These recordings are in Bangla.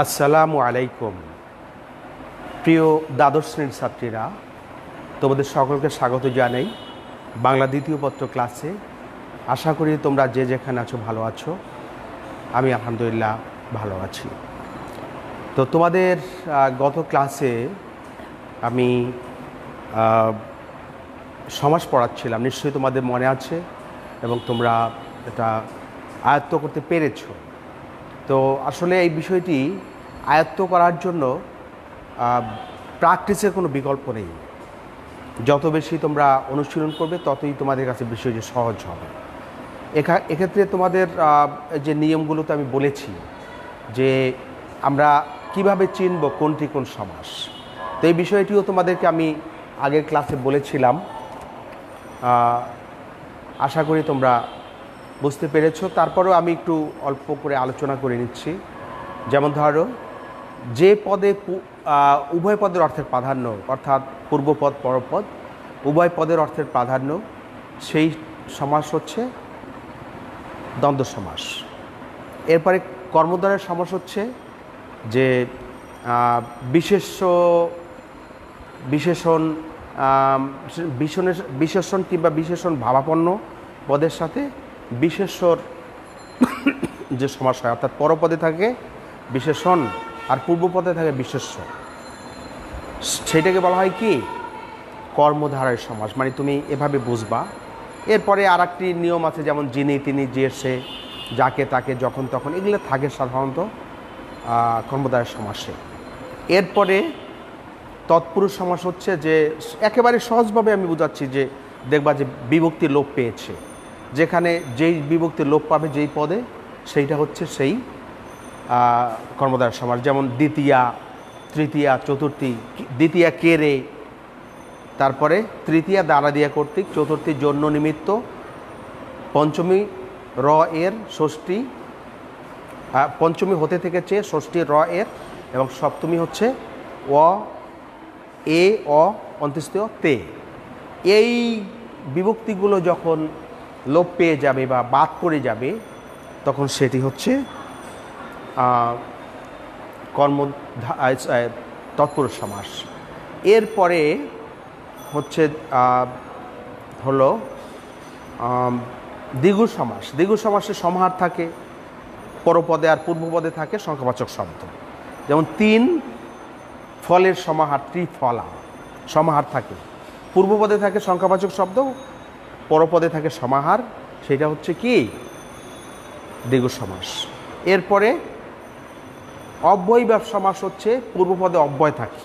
আসসালামু আলাইকুম। প্রিয় দ্বাদশ শ্রেণীর ছাত্রীরা, তোমাদের সকলকে স্বাগত জানাই বাংলা দ্বিতীয় পত্র ক্লাসে। আশা করি তোমরা যে যেখানে আছো ভালো আছো। আমি আলহামদুলিল্লাহ ভালো আছি। তো তোমাদের গত ক্লাসে আমি সমাস পড়াচ্ছিলাম, নিশ্চয়ই তোমাদের মনে আছে এবং তোমরা এটা আয়ত্ত করতে পেরেছো। তো আসলে এই বিষয়টি আয়ত্ত করার জন্য প্র্যাকটিসের কোনো বিকল্প নেই। যত বেশি তোমরা অনুশীলন করবে ততই তোমাদের কাছে বিষয়টি সহজ হবে। এক্ষেত্রে তোমাদের যে নিয়মগুলো তো আমি বলেছি যে আমরা কিভাবে চিনব কোনটি কোন সমাস, তো এই বিষয়টিও তোমাদেরকে আমি আগের ক্লাসে বলেছিলাম। আশা করি তোমরা বুঝতে পেরেছো। তারপরেও আমি একটু অল্প করে আলোচনা করে নিচ্ছি। যেমন ধরো, যে পদে উভয় পদের অর্থের প্রাধান্য, অর্থাৎ পূর্বপদ পরপদ উভয় পদের অর্থের প্রাধান্য, সেই সমাস হচ্ছে দ্বন্দ্ব সমাস। এরপরে কর্মদ্বারের সমাস হচ্ছে যে বিশেষণ কিংবা বিশেষণ ভাবাপন্ন পদের সাথে বিশেষ্যর যে সমাস হয়, অর্থাৎ পরপদে থাকে বিশেষণ আর পূর্বপদে থাকে বিশেষ্য, সেটাকে বলা হয় কি কর্মধারয় সমাস। মানে তুমি এভাবে বুঝবা। এরপরে আর একটি নিয়ম আছে, যেমন যিনি তিনি যে সে যাকে তাকে যখন তখন, এগুলো থাকে সাধারণত কর্মধারয় সমাসে। এরপরে তৎপুরুষ সমাস হচ্ছে যে একেবারে সহজভাবে আমি বোঝাচ্ছি, যে দেখবা যে বিভক্তি লোপ পেয়েছে, যেখানে যেই বিভক্তি লোপ পাবে যেই পদে, সেইটা হচ্ছে সেই কর্মধারয় সমাস। যেমন দ্বিতীয়া, তৃতীয়া, চতুর্থী। দ্বিতীয়া কে রে, তারপরে তৃতীয়া দ্বারা দিয়া কর্তৃক, চতুর্থী জন্য নিমিত্ত, পঞ্চমী র এর ষষ্ঠী, পঞ্চমী হতে থেকেছে ষষ্ঠী র এর, এবং সপ্তমী হচ্ছে অ এ অ অন্ত্যেষ্টিয় তে। এই বিভক্তিগুলো যখন লোপ পেয়ে যাবে বা বাদ করে যাবে, তখন সেটি হচ্ছে তৎপুরুষ সমাস। এরপরে হচ্ছে হলো দ্বিগু সমাস। দ্বিগু সমাসে সমাহার থাকে, পরপদে আর পূর্বপদে থাকে সংখ্যাবাচক শব্দ। যেমন তিন ফলের সমাহার, ত্রিফলা সমাহার থাকে, পূর্বপদে থাকে সংখ্যাবাচক শব্দ, পরপদে থাকে সমাহার, সেটা হচ্ছে কি দ্বিগু সমাস। এরপরে অব্যয়ীভাব সমাস হচ্ছে পূর্বপদে অব্যয় থাকে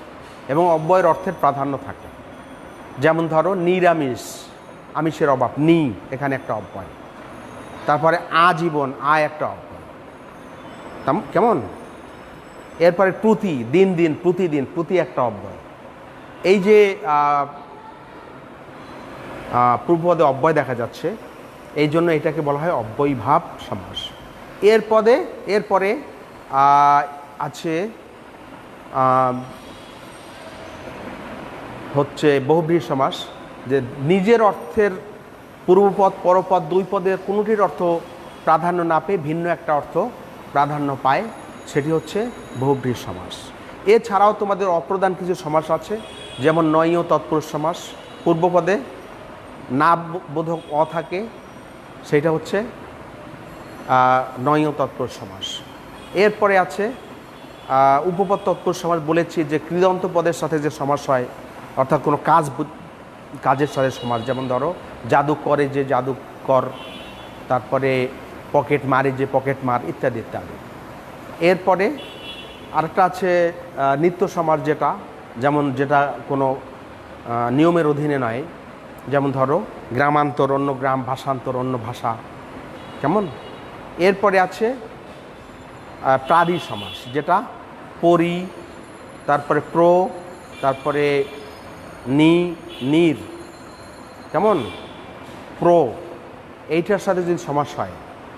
এবং অব্যয়ের অর্থের প্রাধান্য থাকে। যেমন ধরো নিরামিষ, আমিষের অভাব, নি এখানে একটা অব্যয়। তারপরে আজীবন, আয় একটা অব্যয়, কেমন। এরপরে প্রতি, দিন দিন, প্রতিদিন, প্রতি একটা অব্যয়। এই যে পূর্বপদে অব্যয় দেখা যাচ্ছে, এই জন্য এটাকে বলা হয় অব্যয়ীভাব সমাস। এরপরে আছে হচ্ছে বহুব্রীহি সমাস, যে নিজের অর্থের পূর্বপদ পরপদ দুই পদের কোনোটির অর্থ প্রাধান্য না পেয়ে ভিন্ন একটা অর্থ প্রাধান্য পায়, সেটি হচ্ছে বহুব্রীহি সমাস। এছাড়াও তোমাদের অপ্রধান কিছু সমাস আছে, যেমন নয়ীয় তৎপুরুষ সমাস, পূর্বপদে না বোধক অ থাকে, সেটা হচ্ছে নয়ীয় তৎপুরুষ সমাস। এরপরে আছে উপপদ তৎপুরুষ সমাস। বলেছি যে কৃদন্ত পদের সাথে যে সমাস হয়, অর্থাৎ কোনো কাজের সাথে সমাস। যেমন ধরো জাদু করে যে জাদুকর, তারপরে পকেট মারে যে পকেট মার, ইত্যাদি ইত্যাদি। এরপরে আরেকটা আছে নিত্য সমাস, যেটা কোনো নিয়মের অধীনে নয়। যেমন ধরো গ্রামান্তর অন্য গ্রাম, ভাষান্তর অন্য ভাষা, কেমন। এরপরে আছে প্রাদি সমাস, যেটা পরি, তারপরে প্র, তারপরে নির, কেমন, প্র, এইটার সাথে যদি সমাস হয়,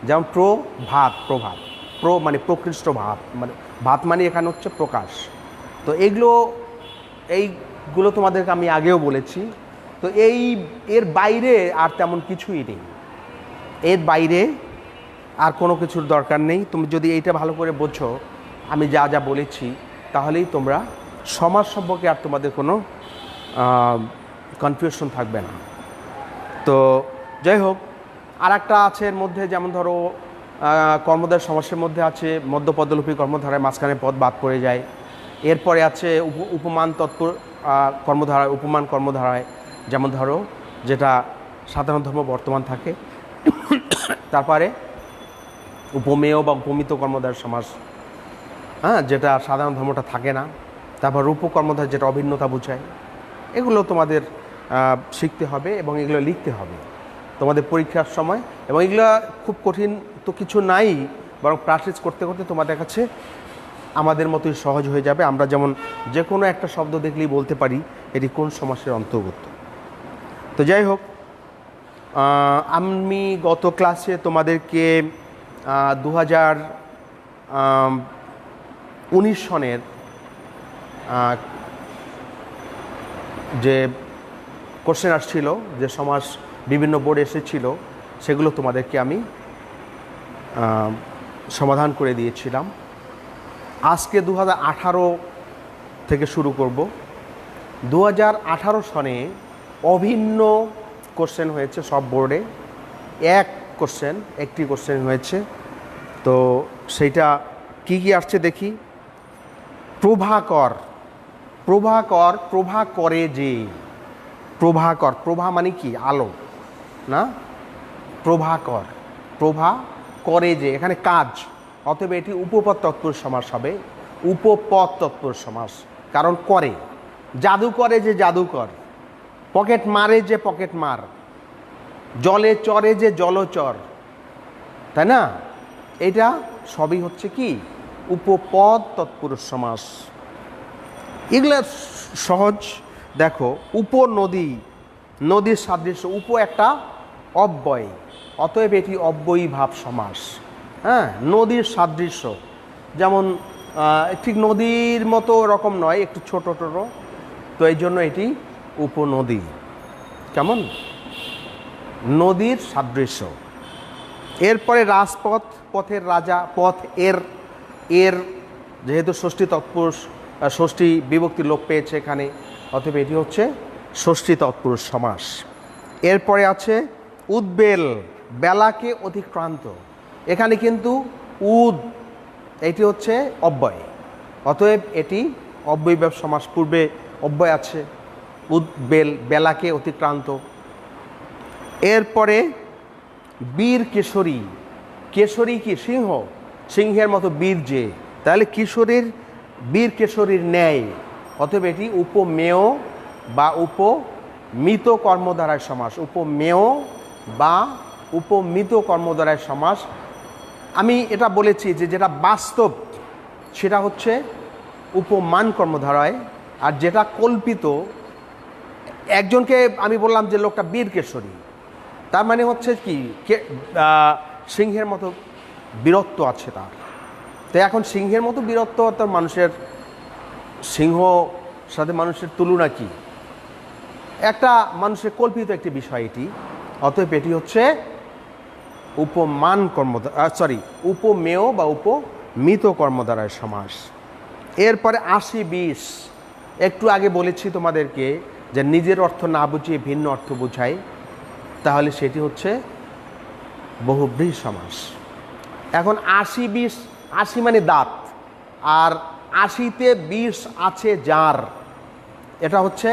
যেমন প্রভাত, প্রভাত, প্র মানে প্রকৃষ্ট ভাত, মানে ভাত মানে এখানে হচ্ছে প্রকাশ। তো এইগুলো তোমাদেরকে আমি আগেও বলেছি। তো এর বাইরে আর তেমন কিছুই নেই, এর বাইরে আর কোনো কিছুর দরকার নেই। তুমি যদি এইটা ভালো করে বোঝো, আমি যা যা বলেছি, তাহলেই তোমরা সমাজ সম্পর্কে আর তোমাদের কোনো কনফিউশন থাকবে না। তো যাই হোক, আর একটা আছে এর মধ্যে, যেমন ধরো কর্মধারয় সমাসের মধ্যে আছে মধ্যপদলোপী কর্মধারায় মাঝখানে পদ বাদ পড়ে যায়। এরপরে আছে উপমান তৎপর কর্মধারায়, উপমান কর্মধারায়, যেমন ধরো যেটা সাধারণ ধর্ম বর্তমান থাকে। তারপরে উপমেয় বা উপমিত কর্মধারয় সমাস, হ্যাঁ, যেটা সাধারণ ধর্মটা থাকে না। তারপর রূপকর্মধার, যেটা অভিন্নতা বোঝায়। এগুলো তোমাদের শিখতে হবে এবং এগুলো লিখতে হবে তোমাদের পরীক্ষার সময়। এবং এগুলো খুব কঠিন তো কিছু নাই, বরং প্র্যাকটিস করতে করতে তোমাদের কাছে আমাদের মতোই সহজ হয়ে যাবে। আমরা যেমন যে কোনো একটা শব্দ দেখলেই বলতে পারি এটি কোন সমাসের অন্তর্গত। তো যাই হোক, আমি গত ক্লাসে তোমাদেরকে 2019 সনের যে কোশ্চেন আসছিল, যে সমাস বিভিন্ন বোর্ডে এসেছিল, সেগুলো তোমাদেরকে আমি সমাধান করে দিয়েছিলাম। আজকে 2018 থেকে শুরু করব। 2018 সনে অভিন্ন কোশ্চেন হয়েছে সব বোর্ডে, একটি কোশ্চেন হয়েছে। তো সেইটা কি কি আসছে দেখি। প্রভাকর, প্রভা করে যে, প্রভাকর, প্রভা মানে কি? আলো না? প্রভাকর, প্রভা করে যে, এখানে কাজ, অতএব এটি উপপদ তৎপুরুষ সমাস হবে, উপপদ তৎপুরুষ সমাস। কারণ করে, জাদু করে যে জাদুকর, পকেট মারে যে পকেট মার, জলে চরে যে জলচর, তাই না? এটা সবই হচ্ছে কি? উপপদ তৎপুরুষ সমাস। এগুলো সহজ। দেখো, উপনদী, নদীর সাদৃশ্য, উপ একটা অব্যয়, অতএব এটি অব্যয়ী ভাব সমাস। হ্যাঁ, নদীর সাদৃশ্য, যেমন ঠিক নদীর মতো রকম নয়, একটু ছোট ছোট, তো এই জন্য এটি উপনদী। কেমন? নদীর সাদৃশ্য। এরপরে রাজপথ, পথের রাজা, পথ এর যেহেতু ষষ্ঠী তৎপুরুষ, ষষ্ঠী বিভক্তি লোপ পেয়েছে এখানে, অতএব এটি হচ্ছে ষষ্ঠী তৎপুরুষ সমাস। এরপরে আছে উদ্বেল, বেলাকে অতিক্রান্ত। এখানে কিন্তু এটি হচ্ছে অব্যয়, অতএব এটি অব্যয়ীভাব সমাস। পূর্বে অব্যয় আছে, উদ্বেল, বেলাকে অতিক্রান্ত। এরপরে বীর কেশরী, কেশরী কি? সিংহ, সিংহের মতো বীর যে, তাহলে কিশোরীর, বীর কেশরীর ন্যায়, অতএব এটি উপমেয় বা উপমিত কর্মধারায় সমাস। উপমেয় বা উপমিত কর্মধারায় সমাস। আমি এটা বলেছি যে যেটা বাস্তব সেটা হচ্ছে উপমান কর্মধারায়, আর যেটা কল্পিত, একজনকে আমি বললাম যে লোকটা বীর কেশরী, তার মানে হচ্ছে কি? সিংহের মতো বীরত্ব আছে তার। তো এখন সিংহের মতো বীরত্ব, তার মানুষের, সিংহ সাথে মানুষের তুলনা কি? একটা মানুষের কল্পিত একটি বিষয় এটি, অতএব এটি হচ্ছে উপমান উপমেয় বা উপমিত কর্মধারায় সমাস। এরপরে 80-20, একটু আগে বলেছি তোমাদেরকে যে নিজের অর্থ না বুঝিয়ে ভিন্ন অর্থ বোঝায়, তাহলে সেটি হচ্ছে বহুব্রীহি সমাস। এখন 80-20, 80 মানে দাঁত, আর 80তে 20 আছে যার, এটা হচ্ছে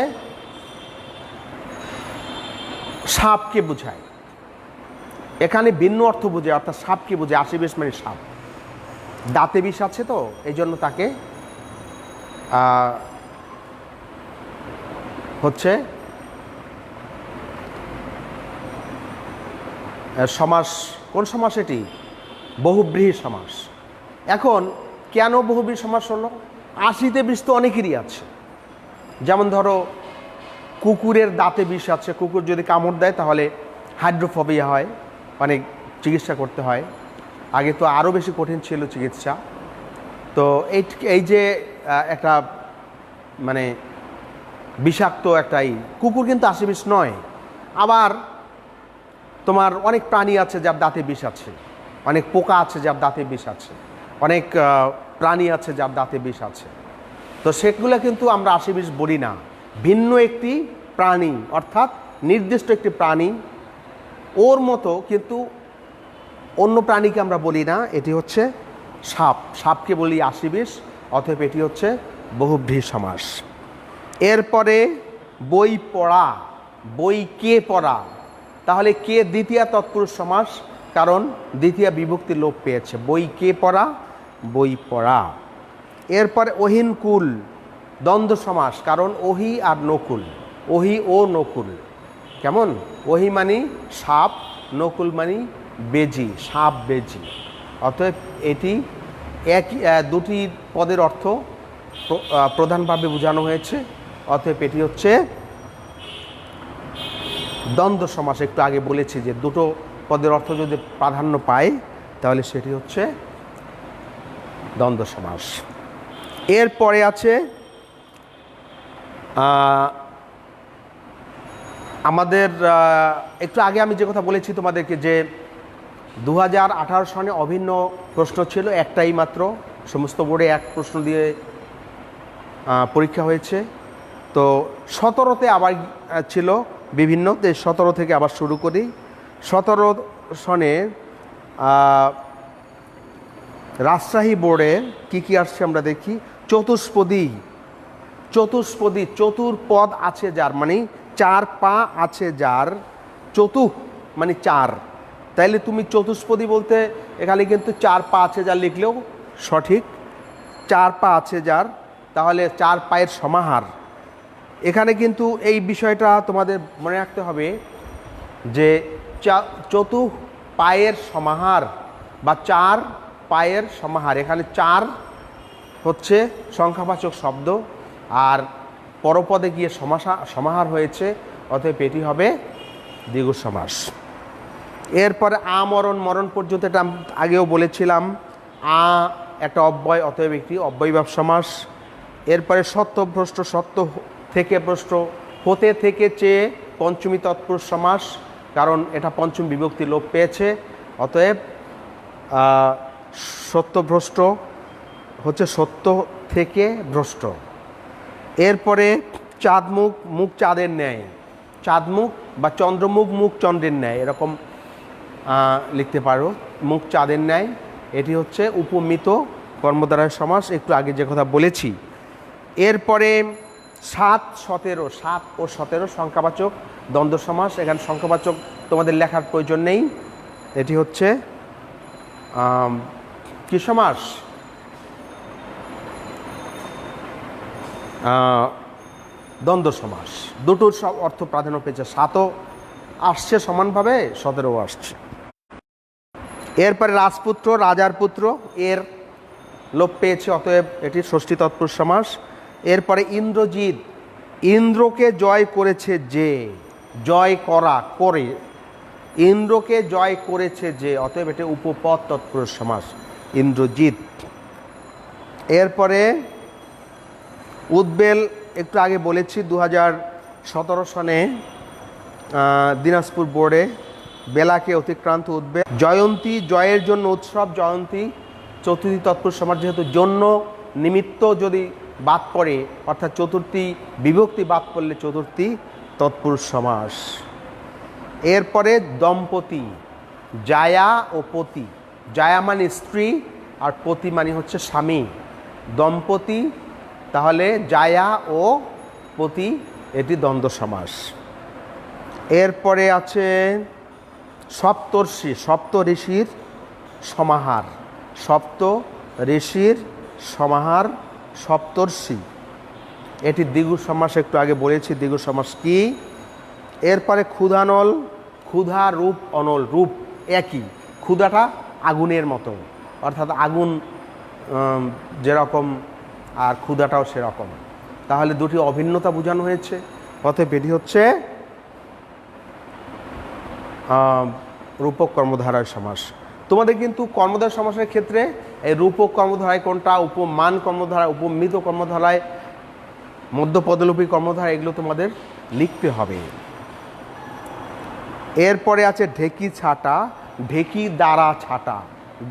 সাপকে বোঝায়। এখানে ভিন্ন অর্থ বোঝে, অর্থাৎ সাপকে বোঝে। 80-20 মানে সাপ, দাঁতে বিষ আছে, তো এই জন্য তাকে হচ্ছে সমাস। কোন সমাস এটি? বহুব্রীহি সমাস। এখন কেন বহুব্রীহি সমাস হলো? 80তে বিষ তো অনেকেরই আছে। যেমন ধরো কুকুরের দাঁতে বিষ আছে, কুকুর যদি কামড় দেয় তাহলে হাইড্রোফোবিয়া হয়, অনেক চিকিৎসা করতে হয়। আগে তো আরও বেশি কঠিন ছিল চিকিৎসা। তো এই যে একটা মানে বিষাক্ত একটাই, কুকুর কিন্তু 80 বিষ নয়। আবার তোমার অনেক প্রাণী আছে যার দাঁতে বিষ আছে, অনেক পোকা আছে যার দাঁতে বিষ আছে, অনেক প্রাণী আছে যার দাঁতে বিষ আছে, তো সেগুলো কিন্তু আমরা আশি বিষ বলি না, ভিন্ন একটি প্রাণী, অর্থাৎ নির্দিষ্ট একটি প্রাণী, ওর মতো কিন্তু অন্য প্রাণীকে আমরা বলি না। এটি হচ্ছে সাপ, সাপকে বলি আশি বিষ, অতএব এটি হচ্ছে বহুব্রীহি সমাস। এরপরে বই পড়া, বই কে পড়া, তাহলে কে দ্বিতীয়া তৎপুরুষ সমাস, কারণ দ্বিতীয় বিভক্তি লোপ পেয়েছে। বই কে পড়া, বই পড়া। এরপরে অহিনকুল দ্বন্দ্ব সমাস, কারণ ওহি আর নকুল, ওহি ও নকুল, কেমন, ওহি মানি সাপ, নকুল মানি বেজি, সাপ বেজি, অতএব এটি একই দুটি পদের অর্থ প্রধানভাবে বোঝানো হয়েছে, অতএব এটি হচ্ছে দ্বন্দ্ব সমাস। একটু আগে বলেছি যে দুটো পদের অর্থ যদি প্রাধান্য পায় তাহলে সেটি হচ্ছে দ্বন্দ্ব সমাস। এরপরে আছে আমাদের একটু আগে আমি যে কথা বলেছি তোমাদেরকে যে 2018 সনে অভিন্ন প্রশ্ন ছিল, একটাই মাত্র, সমস্ত বোর্ডে এক প্রশ্ন দিয়ে পরীক্ষা হয়েছে। তো 17তে আবার ছিল বিভিন্ন, 17 থেকে আবার শুরু করি। 17 সনে রাজশাহী বোর্ডে কি কি আসছে আমরা দেখি। চতুষ্পদী, চতুষ্পদী, চতুর্পদ আছে যার, মানে চার পা আছে যার, চতুঃ মানে চার, তাইলে তুমি চতুষ্পদী বলতে এখানে কিন্তু চার পা আছে যার লিখলেও সঠিক, চার পা আছে যার, তাহলে চার পায়ের সমাহার। এখানে কিন্তু এই বিষয়টা তোমাদের মনে রাখতে হবে যে চতুঃ পায়ের সমাহার বা চার পায়ের সমাহার, এখানে চার হচ্ছে সংখ্যাবাচক শব্দ আর পরপদে গিয়ে সমাহার হয়েছে, অতএব এটি হবে দ্বিগু সমাস। এরপরে আমরণ, মরণ পর্যন্ত, এটা আগেও বলেছিলাম, একটা অব্যয়, অতএব একটি অব্যয়ভাব সমাস। এরপরে সত্যভ্রষ্ট, সত্য থেকে ভ্রষ্ট, হতে থেকে চেয়ে পঞ্চমী তৎপুরুষ সমাস, কারণ এটা পঞ্চম বিভক্তি লোপ পেয়েছে, অতএব সত্যভ্রষ্ট হচ্ছে সত্য থেকে ভ্রষ্ট। এরপরে চাঁদমুখ, মুখ চাঁদের ন্যায়, চাঁদমুখ বা চন্দ্রমুখ, মুখ চন্দ্রের ন্যায়, এরকম লিখতে পারো, মুখ চাঁদের ন্যায়, এটি হচ্ছে উপমিত কর্মদ্বারায় সমাস, একটু আগে যে কথা বলেছি। এরপরে 7, 17, 7 ও 17 সংখ্যাবাচক দ্বন্দ্ব সমাস, এখানে সংখ্যাবাচক তোমাদের লেখার প্রয়োজন নেই, এটি হচ্ছে কি সমাস, দ্বন্দ্ব সমাস। দুটোর সব অর্থ প্রাধান্য পেয়েছে, 7ও আসছে সমানভাবে, 17ও আসছে। এরপরে রাজপুত্র, রাজার পুত্র, এর লোপ পেয়েছে, অতএব এটি ষষ্ঠী তৎপুরুষ সমাস। এরপরে ইন্দ্রজিৎ, ইন্দ্রকে জয় করেছে যে, জয় করা, করে, ইন্দ্রকে জয় করেছে যে, অতএব এটি উপপদ তৎপুরুষ সমাস, ইন্দ্রজিৎ। এরপরে উদ্বেল, একটু আগে বলেছি 2017 সনে দিনাজপুর বোর্ডে বেলাকে অতিক্রান্ত উদ্বেল। জয়ন্তী, জয়ের জন্য উৎসব, জয়ন্তী চতুর্থী তৎপুরুষ সমাস, যেহেতু জন্য নিমিত্ত যদি বাদ পড়ে, অর্থাৎ চতুর্থী বিভক্তি বাদ পড়লে চতুর্থী তৎপুরুষ সমাস। এরপরে দম্পতি, জায়া ও পতি, জায়া মানে স্ত্রী আর পতি মানে হচ্ছে স্বামী, দম্পতি, তাহলে জায়া ও পতি, এটি দ্বন্দ্ব সমাস। এরপরে আছে সপ্তর্ষি, সপ্ত ঋষির সমাহার, সপ্ত ঋষির সমাহার, সপ্তর্ষি, এটি দ্বিগু সমাস, একটু আগে বলেছি দ্বিগু সমাস কি। এরপরে ক্ষুধানল, ক্ষুধা, রূপ, অনল, রূপ একই, ক্ষুধাটা আগুনের মতো, অর্থাৎ আগুন যেরকম আর ক্ষুধাটাও সেরকম, তাহলে দুটি অভিন্নতা বোঝানো হয়েছে, অতএব এটি হচ্ছে রূপক কর্মধারায় সমাস। তোমাদের কিন্তু কর্মধারয় সমাসের ক্ষেত্রে এই রূপক কর্মধারায় কোনটা, উপমান কর্মধারায়, উপমিত কর্মধারায়, মধ্যপদলোপী কর্মধারা, এগুলো তোমাদের লিখতে হবে। এরপরে আছে ঢেকি ছাটা, ঢেকি দ্বারা ছাটা,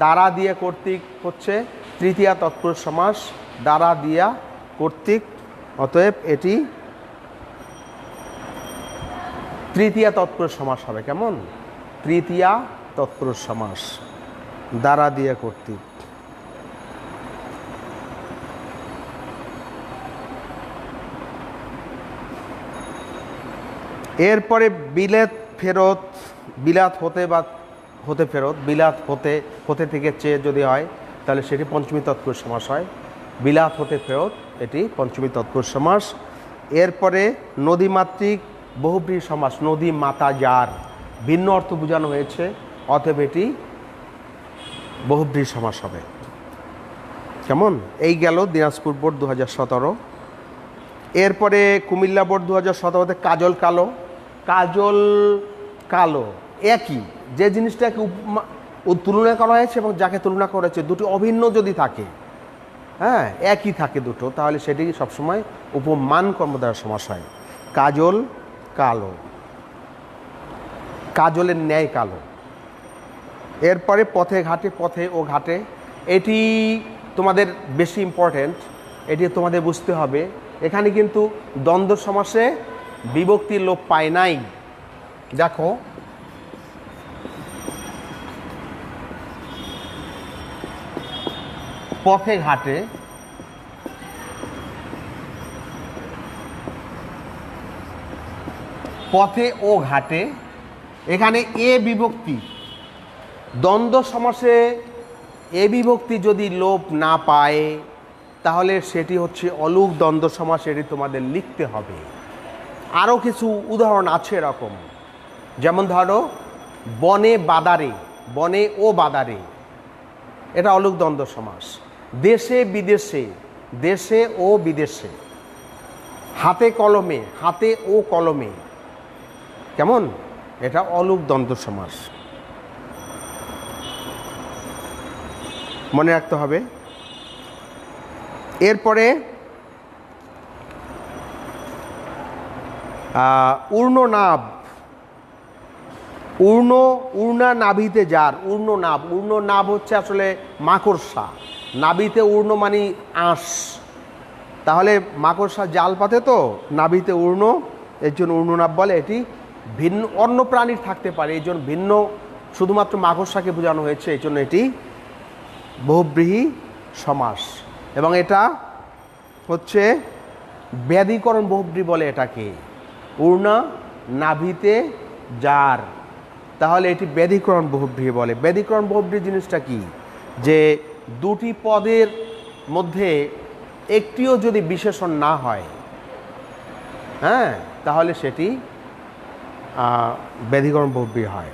দ্বারা দিয়ে কর্তৃক হচ্ছে তৃতীয়া তৎপুরুষ সমাস, দ্বারা দিয়া কর্তৃক, অতএব এটি তৃতীয়া তৎপুরুষ সমাস হবে। কেমন? তৃতীয়া তৎপুরুষ সমাস, দ্বারা দিয়া কর্তৃক। এরপরে বিলাত ফেরত, বিলাত হতে বা হতে ফেরত, বিলাত হতে, হতে থেকে চেয়ে যদি হয় তাহলে সেটি পঞ্চমী তৎপুরুষ সমাস হয়। বিলাত হতে ফেরত, এটি পঞ্চমী তৎপুরুষ সমাস। এরপরে নদীমাতৃক বহুব্রীহি সমাস, নদী মাতা যার, ভিন্ন অর্থ বোঝানো হয়েছে, অতএব এটি বহুব্রীহি সমাস হবে। কেমন? এই গেল দিনাজপুর বোর্ড 2017। এরপরে কুমিল্লা বোর্ড 2017তে কাজল কালো। কাজল কালো একই, যে জিনিসটাকে তুলনা করা হয়েছে এবং যাকে তুলনা করা হয়েছে দুটি অভিন্ন যদি থাকে, হ্যাঁ একই থাকে দুটো, তাহলে সেটি সবসময় উপমান কর্মদ্বারা সমাস হয়। কাজল কালো, কাজলের ন্যায় কালো। এরপরে পথে ঘাটে, পথে ও ঘাটে, এটি তোমাদের বেশি ইম্পর্ট্যান্ট, এটি তোমাদের বুঝতে হবে। এখানে কিন্তু দ্বন্দ্ব সমাসে বিভক্তির লোপ পায় নাই। দেখো পথে ঘাটে, পথে ও ঘাটে, এখানে এ বিভক্তি, দ্বন্দ্ব সমাসে এ বিভক্তি যদি লোপ না পায় তাহলে সেটি হচ্ছে অলুক দ্বন্দ্ব সমাস, এটি তোমাদের লিখতে হবে। আরও কিছু উদাহরণ আছে এরকম, যেমন ধরো বনে বাদারে, বনে ও বাদারে, এটা অলুক দ্বন্দ্ব সমাস। দেশে বিদেশে, দেশে ও বিদেশে। হাতে কলমে, হাতে ও কলমে, কেমন? এটা অলুক দ্বন্দ্ব সমাস, মনে রাখতে হবে। এরপরে ঊর্ণনাভ, উর্ণা নাভিতে যার, ঊর্ণনাভ, ঊর্ণনাভ হচ্ছে আসলে মাকড়সা, নাভিতে ঊর্ণ মানে আঁশ, তাহলে মাকড়সা জাল পাতে তো নাভিতে ঊর্ণ, এর জন্য ঊর্ণনাভ বলে। এটি ভিন্ন অন্য প্রাণীর থাকতে পারে, এই জন্য ভিন্ন, শুধুমাত্র মাকড়সাকে বোঝানো হয়েছে, এই জন্য এটি বহুব্রীহি সমাস। এবং এটা হচ্ছে ব্যাধিকরণ বহুব্রীহি বলে এটাকে, ঊর্ণা নাভিতে যার, তাহলে এটি ব্যাধিকরণ বহুব্রীহি বলে। ব্যাধিকরণ বহুব্রীহি জিনিসটা কি? যে দুটি পদের মধ্যে একটিও যদি বিশেষণ না হয়, হ্যাঁ, তাহলে সেটি ব্যাধিকরণ বহুব্রীহি হয়।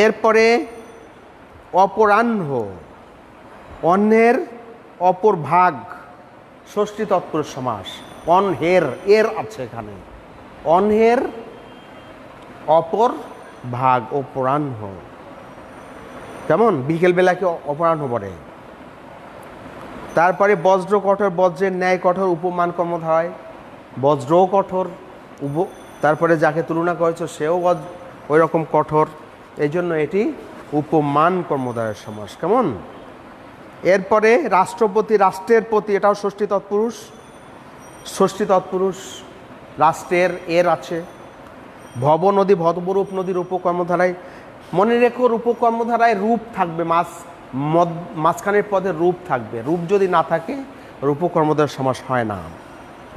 এরপরে অপরাহ্ন, অন্যের অপর ভাগ, ষষ্ঠী তৎপুরুষ সমাস। অনহের, এর আছে এখানে, অনহের অপর ভাগ, অপরাহ্ন। কেমন? বিকেলবেলাকে অপরাহ্ন বলে। তারপরে বজ্র কঠোর, বজ্রের ন্যায় কঠোর, উপমান কর্মধারায়, বজ্রও কঠোর, তারপরে যাকে তুলনা করেছ সেও ওই রকম কঠোর, এই জন্য এটি উপমান কর্মধারয়ের সমাস। কেমন? এরপরে রাষ্ট্রপতি, রাষ্ট্রের প্রতি, এটাও ষষ্ঠী তৎপুরুষ, ষষ্ঠী তৎপুরুষ, রাষ্ট্রের এর আছে। ভব নদী, ভবরূপ নদীর উপকর্মধারায়, মনে রেখো উপকর্মধারায় রূপ থাকবে, মাঝখানের পদে রূপ থাকবে, রূপ যদি না থাকে রূপকর্মধারয় সমাস হয় না,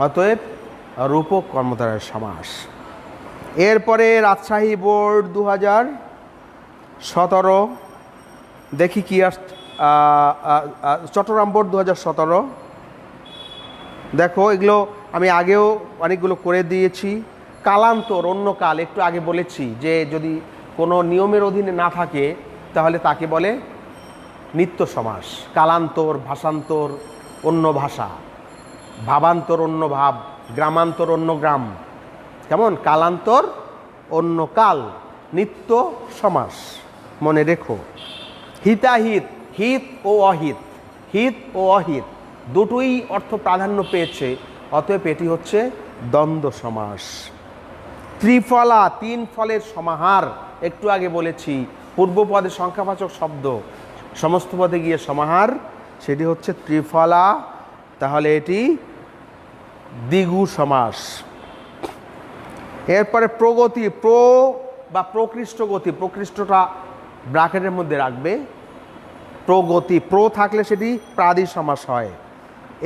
অতএব রূপক কর্মধারয়ের সমাস। এরপরে রাজশাহী বোর্ড 2017, দেখি কি চট্টগ্রাম বোর্ড 2017, দেখো এগুলো আমি আগেও অনেকগুলো করে দিয়েছি। কালান্তর, অন্য কাল, একটু আগে বলেছি যে যদি কোনো নিয়মের অধীনে না থাকে তাহলে তাকে বলে নিত্য সমাস। কালান্তর, ভাষান্তর, অন্য ভাষা, ভাবান্তর, অন্য ভাব, গ্রামান্তর, অন্য গ্রাম। কেমন? কালান্তর, অন্য কাল, নিত্য সমাস, মনে রেখো। হিতাহিত, হিত ও অহিত, হিত ও অহিত দুটোই অর্থ প্রাধান্য পেয়েছে, অতএব এটি হচ্ছে দ্বন্দ্ব সমাস। ত্রিফলা, তিন ফলের সমাহার, একটু আগে বলেছি, পূর্বপদে সংখ্যাবাচক শব্দ, সমস্ত পদে গিয়ে সমাহার, সেটি হচ্ছে ত্রিফলা। তাহলে এটি দ্বিগু সমাস। এরপরে প্রগতি, বা প্রকৃষ্ট গতি, প্রকৃষ্টটা ব্র্যাকেটের মধ্যে রাখবে। প্রগতি, থাকলে সেটি প্রাদি সমাস হয়।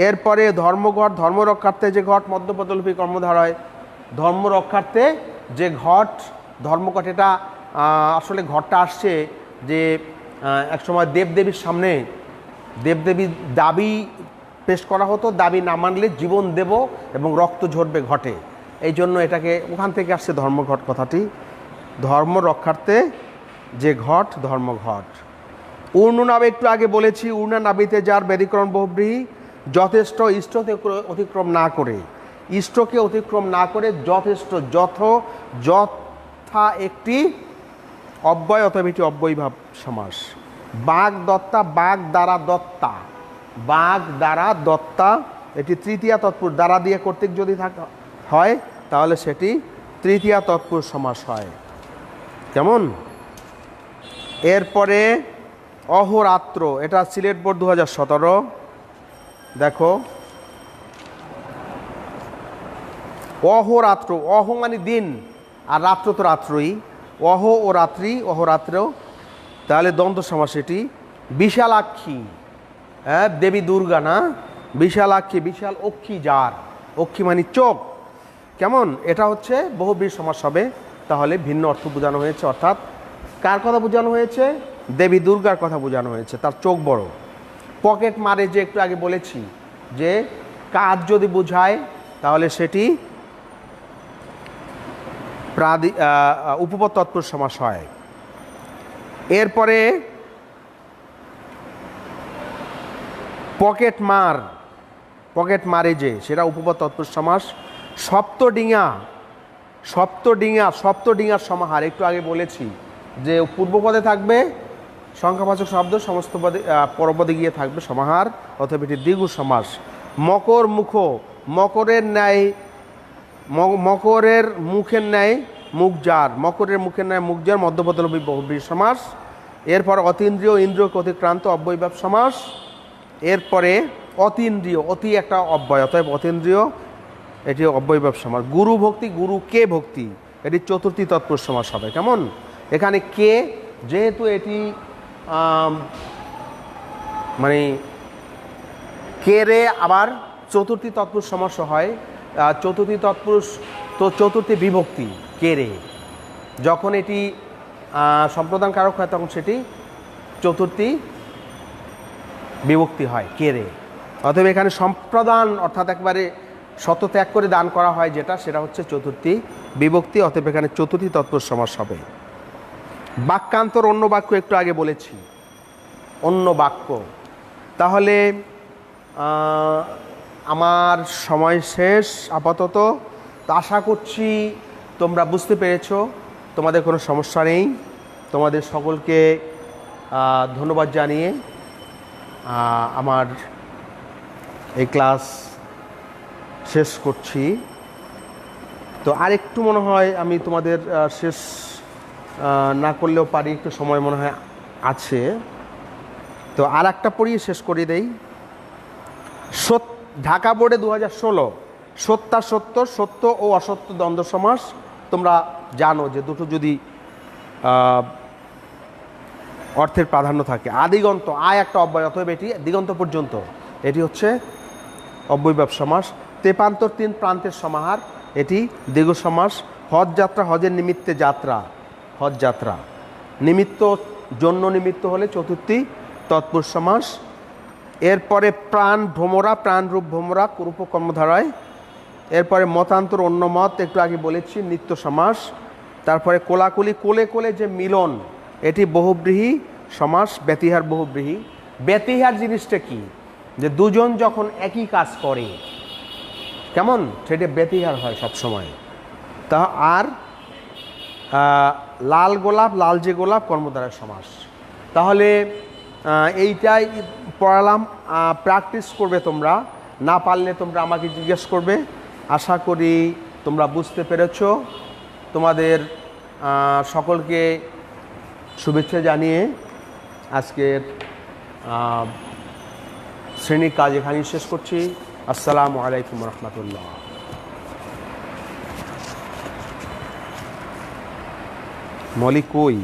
এরপরে ধর্মঘট, ধর্ম রক্ষার্থে যে ঘট মধ্যপদলোপী কর্মধার হয়। ধর্ম রক্ষার্থে যে ঘট, ধর্মঘট, এটা আসলে ঘটটা আসছে যে একসময় দেবদেবীর সামনে দেবদেবীর দাবি পেশ করা হতো, দাবি না মানলে জীবন দেব এবং রক্ত ঝরবে ঘটে, এই জন্য এটাকে ওখান থেকে আসছে ধর্মঘট কথাটি। ধর্ম রক্ষার্থে যে ঘট ধর্মঘট। ঊর্ণনাবে একটু আগে বলেছি, ঊর্ণনাবিতে যার ব্যতিক্রম বহুব্রীহি, যথেষ্ট ইষ্টকে অতিক্রম না করে, ইষ্টকে অতিক্রম না করে যথেষ্ট, যথা একটি অব্যয়, অথবা এটি অব্যয়ীভাব সমাস। বাঘ দত্তা, বাঘ দ্বারা দত্তা, বাঘ দ্বারা দত্তা, এটি তৃতীয়া তৎপুরুষ, দ্বারা দিয়ে কর্তৃক যদি হয় তাহলে সেটি তৃতীয়া তৎপুরুষ সমাস হয়। কেমন? এরপরে অহোরাত্র, এটা সিলেট বোর্ড 2017। দেখো, অহোরাত্র, অহ মানে দিন, আর রাত্র তো রাত্রই, অহ ও রাত্রি, অহোরাত্র, তাহলে দ্বন্দ্ব সমাস এটি। বিশালাক্ষী, হ্যাঁ দেবী দুর্গা না, বিশালাক্ষী, বিশাল অক্ষী যার, অক্ষী মানে চোখ। কেমন? এটা হচ্ছে বহুব্রীহি সমাস হবে। তাহলে ভিন্ন অর্থ বোঝানো হয়েছে, অর্থাৎ কার কথা বোঝানো হয়েছে? দেবী দুর্গার কথা বোঝানো হয়েছে, তার চোখ বড়। পকেট মারে, যে একটু আগে বলেছি যে কাজ যদি বোঝায় তাহলে সেটি উপপদ তৎপুরুষ সমাস হয়। এরপরে পকেট মার, পকেট মারে যে, সেটা উপপদ তৎপুরুষ সমাস। সপ্তডিঙা, সপ্তডিঙার সমাহার, একটু আগে বলেছি যে পূর্বপদে থাকবে সংখ্যাবাচক শব্দ, সমস্ত পদে পরপদে গিয়ে থাকবে সমাহার, অথবা এটি দ্বিগু সমাস। মকর মুখ, মকরের ন্যায়, মকরের মুখের ন্যায় মুখ যার, মকরের মুখের ন্যায় মুখ যার, মধ্যপদলোপী বহুব্রীহি সমাস। এরপর অতীন্দ্রিয়, ইন্দ্রিয়কে অতিক্রান্ত, অব্যয়ীভাব সমাস। এরপরে অতীন্দ্রিয়, অতি একটা অব্যয়, অতএব অতীন্দ্রিয়, এটি অব্যয়ীভাব সমাস। গুরু ভক্তি, গুরু কে ভক্তি, এটি চতুর্থী তৎপুরুষ সমাস হবে। কেমন? এখানে কে, যেহেতু এটি মানে কে রে, আবার চতুর্থী তৎপুরুষ সমাস হয়। চতুর্থী তৎপুরুষ তো চতুর্থী বিভক্তি, কে রে, যখন এটি সম্প্রদান কারক হয় তখন সেটি চতুর্থী বিভক্তি হয়, কে রে। অতএব এখানে সম্প্রদান অর্থাৎ একবারে সত্যত্যাগ করে দান করা হয় যেটা, সেটা হচ্ছে চতুর্থী বিভক্তি। অতএব এখানে চতুর্থী তৎপুরুষ সমাস হবে। বাক্যান্তর, অন্য বাক্য, একটু আগে বলেছি অন্য বাক্য। তাহলে আমার সময় শেষ আপাতত। তো আশা করছি তোমরা বুঝতে পেরেছো, তোমাদের কোনো সমস্যা নেই। তোমাদের সকলকে ধন্যবাদ জানিয়ে আমার এই ক্লাস শেষ করছি। তো আরেকটু মনে হয় আমি তোমাদের শেষ না করলেও পারি, একটু সময় মনে হয় আছে। তো আর একটা পড়িয়ে শেষ করে দেই। ঢাকা বোর্ডে 2016 সত্যাসত্য, সত্য ও অসত্য দ্বন্দ্ব সমাস। তোমরা জানো যে দুটো যদি অর্থের প্রাধান্য থাকে, আদিগন্ত, আয় একটা অব্যয়, অতএব এটি দিগন্ত পর্যন্ত, এটি হচ্ছে অব্যয়ীভাব সমাস। তেপান্তর, তিন প্রান্তের সমাহার, এটি দ্বিগু সমাস। হজ যাত্রা, হজের নিমিত্তে যাত্রা, হজ যাত্রা, নিমিত্ত, জন্য নিমিত্ত হলে চতুর্থী তৎপুরুষ সমাস। এরপরে প্রাণ ভ্রমরা, প্রাণরূপ ভ্রমরা, রূপ কর্মধারায়। এরপরে মতান্তর, অন্য মত, একটু আগে বলেছি নিত্য সমাস। তারপরে কোলাকুলি, কোলে কোলে যে মিলন, এটি বহুব্রীহি সমাস, ব্যতিহার বহুব্রীহি। ব্যতিহার জিনিসটা কি? যে দুজন যখন একই কাজ করে, কেমন, সেটা ব্যতিহার হয় সবসময়। তা আর লাল গোলাপ, লাল যে গোলাপ, কর্মধারয় সমাস। তাহলে এইটাই পড়ালাম, প্র্যাকটিস করবে তোমরা, না পারলে তোমরা আমাকে জিজ্ঞেস করবে। আশা করি তোমরা বুঝতে পেরেছো। তোমাদের সকলকে শুভেচ্ছা জানিয়ে আজকের শ্রেণীর কাজ এখানেই শেষ করছি। আসসালামু আলাইকুম রহমতুল্লাহ। মলি কই?